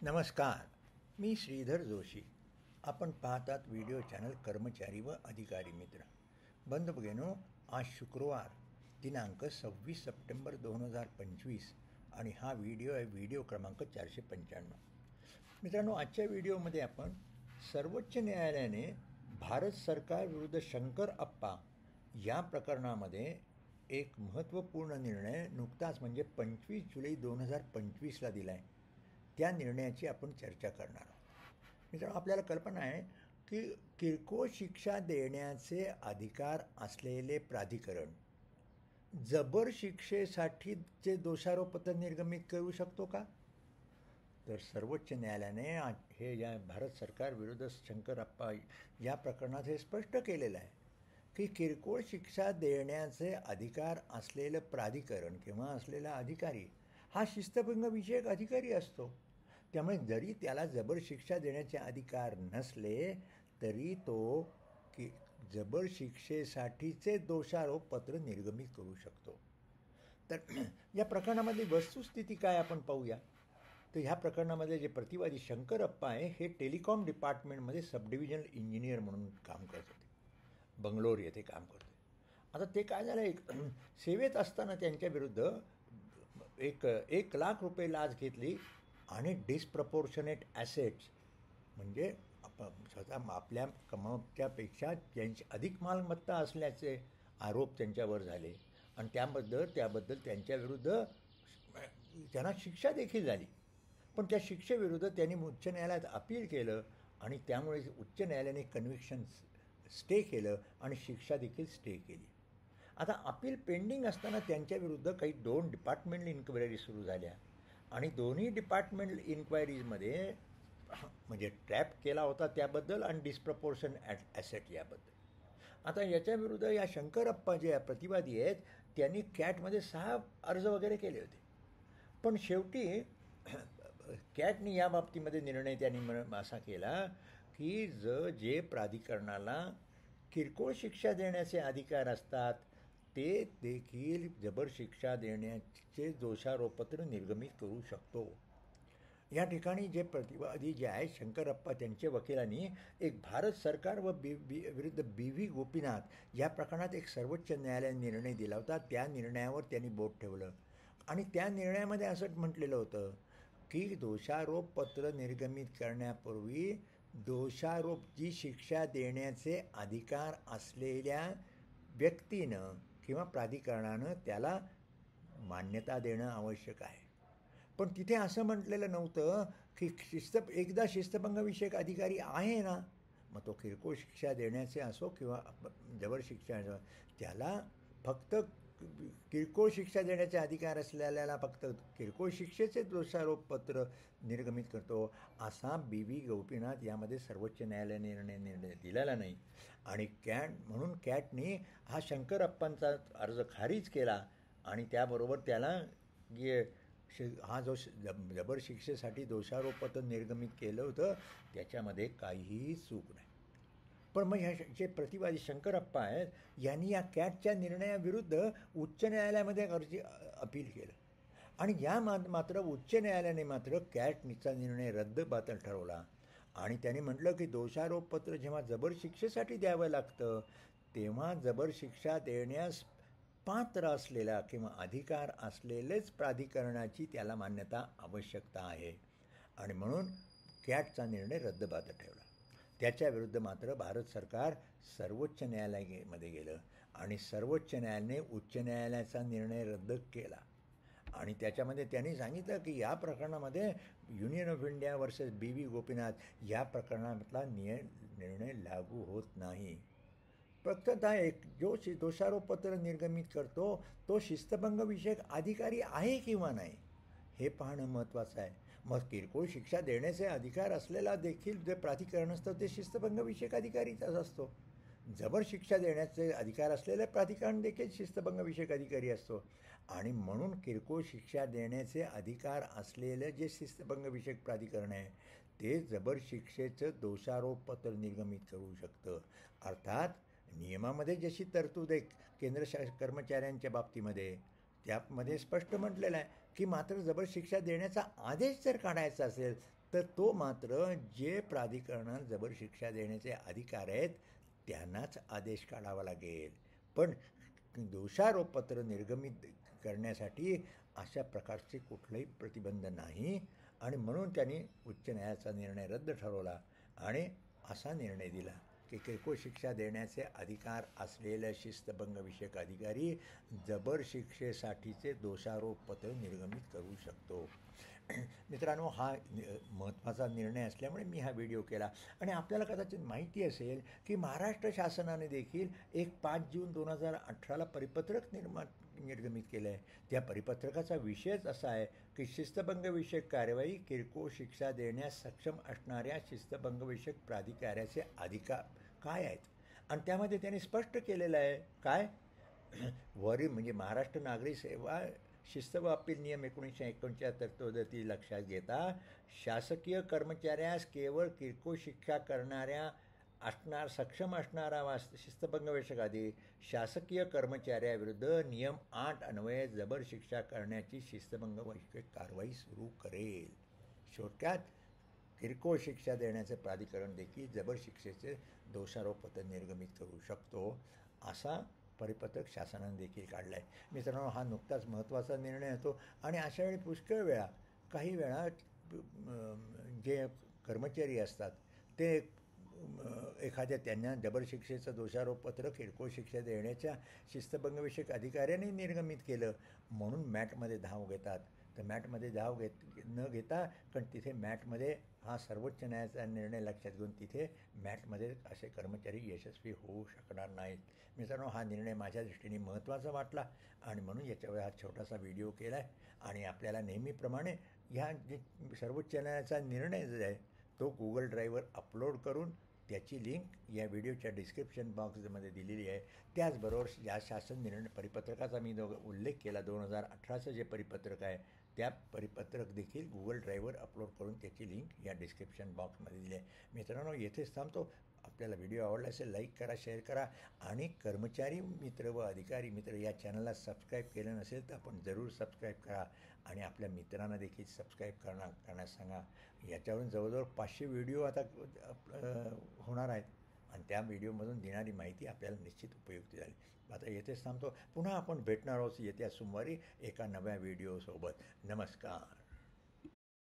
नमस्कार. मी श्रीधर जोशी. आपण पाहतात व्हिडिओ चॅनल कर्मचारी व अधिकारी मित्र. बंधू आज शुक्रवार दिनांक 26 सप्टेंबर 2025 आणि हा व्हिडिओ आहे व्हिडिओ क्रमांक 495. मित्रांनो, आजच्या व्हिडिओमध्ये आपण सर्वोच्च न्यायालयाने भारत सरकार विरुद्ध शंकर अप्पा या प्रकरणामध्ये एक महत्त्वपूर्ण निर्णय नुकताच म्हणजे 25 जुलै 2025ला दिला आहे. त्या निर्णयाची आपण चर्चा करणार आहोत. मित्रांनो, आपल्याला कल्पना आहे की किरकोळ शिक्षा देण्याचे अधिकार असलेले प्राधिकरण जबर शिक्षेसाठीचे दोषारोपपत्र निर्गमित करू शकतो का? तर सर्वोच्च न्यायालयाने हे या भारत सरकार विरुद्ध शंकर अप्पा या प्रकरणात हे स्पष्ट केलेलं आहे की किरकोळ शिक्षा देण्याचे अधिकार असलेलं प्राधिकरण किंवा असलेला अधिकारी हा शिस्तभंगविषयक अधिकारी असतो. त्यामुळे जरी त्याला जबर शिक्षा देण्याचे अधिकार नसले तरी तो जबर शिक्षेसाठीचे दोषारोपपत्र निर्गमित करू शकतो. तर या प्रकरणामध्ये वस्तुस्थिती काय आपण पाहूया. तर ह्या प्रकरणामध्ये जे प्रतिवादी शंकर अप्पा आहे हे टेलिकॉम डिपार्टमेंटमध्ये सब डिव्हिजनल इंजिनियर म्हणून काम करत होते. बंगलोर येथे काम करते. आता ते काय झालं, एक सेवेत असताना त्यांच्याविरुद्ध एक लाख रुपये लाच घेतली आणि डिस्प्रपोर्शनेट ॲसेट्स म्हणजे स्वतः आपल्या कमावत्यापेक्षा त्यांची अधिक मालमत्ता असल्याचे आरोप त्यांच्यावर झाले आणि त्याबद्दल त्यांच्याविरुद्ध त्यांना शिक्षा देखील झाली. पण त्या शिक्षेविरुद्ध त्यांनी उच्च न्यायालयात अपील केलं आणि त्यामुळे उच्च न्यायालयाने कन्व्हिक्शन स्टे केलं आणि शिक्षा देखील स्टे केली. आता अपील पेंडिंग असताना त्यांच्याविरुद्ध काही 2 डिपार्टमेंटल इन्क्वायरी सुरू झाल्या आणि दोन्ही डिपार्टमेंटल इन्क्वायरीजमध्ये म्हणजे ट्रॅप केला होता त्याबद्दल आणि डिस्प्रपोर्शन ॲसेट याबद्दल. आता याच्याविरुद्ध या शंकर अप्पा जे प्रतिवादी आहेत त्यांनी कॅटमध्ये 6 अर्ज वगैरे केले होते. पण शेवटी कॅटनी या बाबतीमध्ये निर्णय त्यांनी असा केला की जे प्राधिकरणाला किरकोळ शिक्षा देण्याचे अधिकार असतात ते देखील जबर शिक्षा देण्याचे दोषारोपपत्र निर्गमित करू शकतो. या ठिकाणी जे प्रतिवादी जे आहे शंकर अप्पा त्यांच्या वकिलांनी एक भारत सरकार व विरुद्ध BV गोपीनाथ या प्रकरणात एक सर्वोच्च न्यायालयाने निर्णय दिला होता. त्या निर्णयावर त्यांनी बोट ठेवलं आणि त्या निर्णयामध्ये असं म्हटलेलं होतं की दोषारोपपत्र निर्गमित करण्यापूर्वी जी शिक्षा देण्याचे अधिकार असलेल्या व्यक्तीनं किंवा प्राधिकरणानं त्याला मान्यता देणं आवश्यक आहे. पण तिथे असं म्हटलेलं नव्हतं की एकदा शिस्तभंगविषयक अधिकारी आहे ना, मग तो किरकोळ शिक्षा देण्याचे असो किंवा जबर शिक्षा असो, त्याला फक्त किरकोळ शिक्षा देण्याचे अधिकार असलेल्याला फक्त किरकोळ शिक्षेचे दोषारोपपत्र निर्गमित करतो असा BV गोपीनाथ यामध्ये सर्वोच्च न्यायालयाने निर्णय दिलेला नाही. आणि म्हणून कॅटने हा शंकर अप्पांचा अर्ज खारिज केला आणि त्याबरोबर त्याला हा जो जबर शिक्षेसाठी दोषारोपपत्र निर्गमित केलं होतं त्याच्यामध्ये काहीही चूक नाही. पण मग ह्या जे प्रतिवादी शंकर अप्पा आहेत यांनी या कॅटच्या निर्णयाविरुद्ध उच्च न्यायालयामध्ये अपील केलं आणि मात्र उच्च न्यायालयाने मात्र कॅटचा निर्णय रद्दबातल ठरवला आणि त्यांनी म्हटलं की दोषारोपपत्र जेव्हा जबर शिक्षेसाठी द्यावं लागतं तेव्हा जबर शिक्षा देण्यास पात्र असलेला किंवा अधिकार असलेलेच प्राधिकरणाची त्याला मान्यता आवश्यकता आहे आणि म्हणून कॅटचा निर्णय रद्दबातल ठेवला. त्याच्याविरुद्ध मात्र भारत सरकार सर्वोच्च न्यायालयामध्ये गेलं आणि सर्वोच्च न्यायालयाने उच्च न्यायालयाचा निर्णय रद्द केला आणि त्याच्यामध्ये त्यांनी सांगितलं की या प्रकरणामध्ये union of India versus BV Gopinath या प्रकरणातला निर्णय लागू होत नाही. फक्त जो दोषारोपपत्र निर्गमित करतो तो शिस्तभंगविषयक अधिकारी आहे किंवा नाही हे पाहणं महत्त्वाचं आहे. मग किरकोळ शिक्षा देण्याचे अधिकार असलेला देखील जे प्राधिकरण असतं ते शिस्तभंगविषयक अधिकारीचाच असतो. जबर शिक्षा देण्याचे अधिकार असलेले प्राधिकरण देखील शिस्तभंगविषयक अधिकारी असतो आणि म्हणून किरकोळ शिक्षा देण्याचे अधिकार असलेलं जे शिस्तभंगविषयक प्राधिकरण आहे ते जबर शिक्षेचं दोषारोपपत्र निर्गमित करू शकतं. अर्थात नियमामध्ये जशी तरतूद आहे केंद्र कर्मचाऱ्यांच्या बाबतीमध्ये त्यामध्ये स्पष्ट म्हटलेलं आहे की मात्र जबर शिक्षा देण्याचा आदेश जर काढायचा असेल तर तो मात्र जे प्राधिकरणात जबर शिक्षा देण्याचे अधिकार आहेत त्यांनाच आदेश काढावा लागेल. पण दोषारोपपत्र निर्गमित करण्यासाठी अशा प्रकारचे कुठलाही प्रतिबंध नाही आणि म्हणून त्यांनी उच्च न्यायालयाचा निर्णय रद्द ठरवला आणि असा निर्णय दिला की किरकोळ शिक्षा देण्याचे अधिकार असलेले शिस्तभंगविषयक अधिकारी जबर शिक्षेसाठीचे दोषारोपपत्र निर्गमित करू शकतो. मित्रांनो, हा महत्त्वाचा निर्णय असल्यामुळे मी हा व्हिडिओ केला. आणि आपल्याला कदाचित माहिती असेल की महाराष्ट्र शासनाने देखील 5 जून 2018 परिपत्रक निर्गमित केलं आहे. त्या परिपत्रकाचा विषयच असा आहे की शिस्तभंगविषयक कार्यवाही किरकोळ शिक्षा देण्यास सक्षम असणाऱ्या शिस्तभंगविषयक प्राधिकाऱ्याचे अधिकार काय आहेत. आणि त्यामध्ये त्यांनी स्पष्ट केलेलं आहे काय, म्हणजे महाराष्ट्र नागरी सेवा शिस्त व अपील नियम 1971 तरतुदी लक्षात घेता शासकीय कर्मचाऱ्यास केवळ किरकोळ शिक्षा करणाऱ्या सक्षम असणारा शिस्तभंगविषयक आधी शासकीय कर्मचाऱ्याविरुद्ध नियम 8 अन्वये जबर शिक्षा करण्याची शिस्तभंगविषयक कारवाई सुरू करेल. थोडक्यात किरकोळ शिक्षा देण्याचे प्राधिकरण देखील जबर शिक्षेचे दोषारोपपत्र निर्गमित करू शकतो असा परिपत्रक शासनाने देखील काढला आहे. मित्रांनो, हा नुकताच महत्त्वाचा निर्णय होतो आणि अशा वेळी पुष्कळ वेळा काही वेळा जे कर्मचारी असतात ते एखाद्या त्यांना जबर शिक्षेचं दोषारोपपत्र किरकोळ शिक्षा देण्याच्या शिस्तभंगविषयक अधिकाऱ्याने निर्गमित केलं म्हणून मॅटमध्ये धाव घेतात. तर मॅटमध्ये धाव न घेता कारण तिथे मॅटमध्ये हा सर्वोच्च न्यायालयाचा निर्णय लक्षात घेऊन तिथे मॅटमध्ये असे कर्मचारी यशस्वी होऊ शकणार नाहीत. मित्रांनो, हा निर्णय माझ्या दृष्टीने महत्त्वाचा वाटला आणि म्हणून याच्यावर हा छोटासा व्हिडिओ केला आहे. आणि आपल्याला नेहमीप्रमाणे ह्या जे सर्वोच्च न्यायालयाचा निर्णय जो आहे तो Google ड्राईव्हवर अपलोड करून त्याची लिंक या व्हिडिओच्या डिस्क्रिप्शन बॉक्समध्ये दिलेली आहे. त्याचबरोबर या शासन निर्णय परिपत्रकाचा मी उल्लेख केला 2018चं जे परिपत्रक आहे त्या परिपत्रक देखील Google ड्राईव्हवर अपलोड करून त्याची लिंक या डिस्क्रिप्शन बॉक्समध्ये दिली आहे. मित्रांनो, येथेच थांबतो. आपल्याला व्हिडिओ आवडला असेल लाईक करा, शेअर करा आणि कर्मचारी मित्र व अधिकारी मित्र या चॅनलला सबस्क्राईब केलं नसेल तर आपण जरूर सबस्क्राईब करा आणि आपल्या मित्रांना देखील सबस्क्राईब करण्यास सांगा. याच्यावरून जवळजवळ 500 व्हिडिओ आता होणार आहेत आणि त्या व्हिडिओमधून देणारी माहिती आपल्याला निश्चित उपयुक्त झाली. आता येथेच थांबतो. पुन्हा आपण भेटणार आहोत येत्या सोमवारी एका नव्या व्हिडिओसोबत. नमस्कार.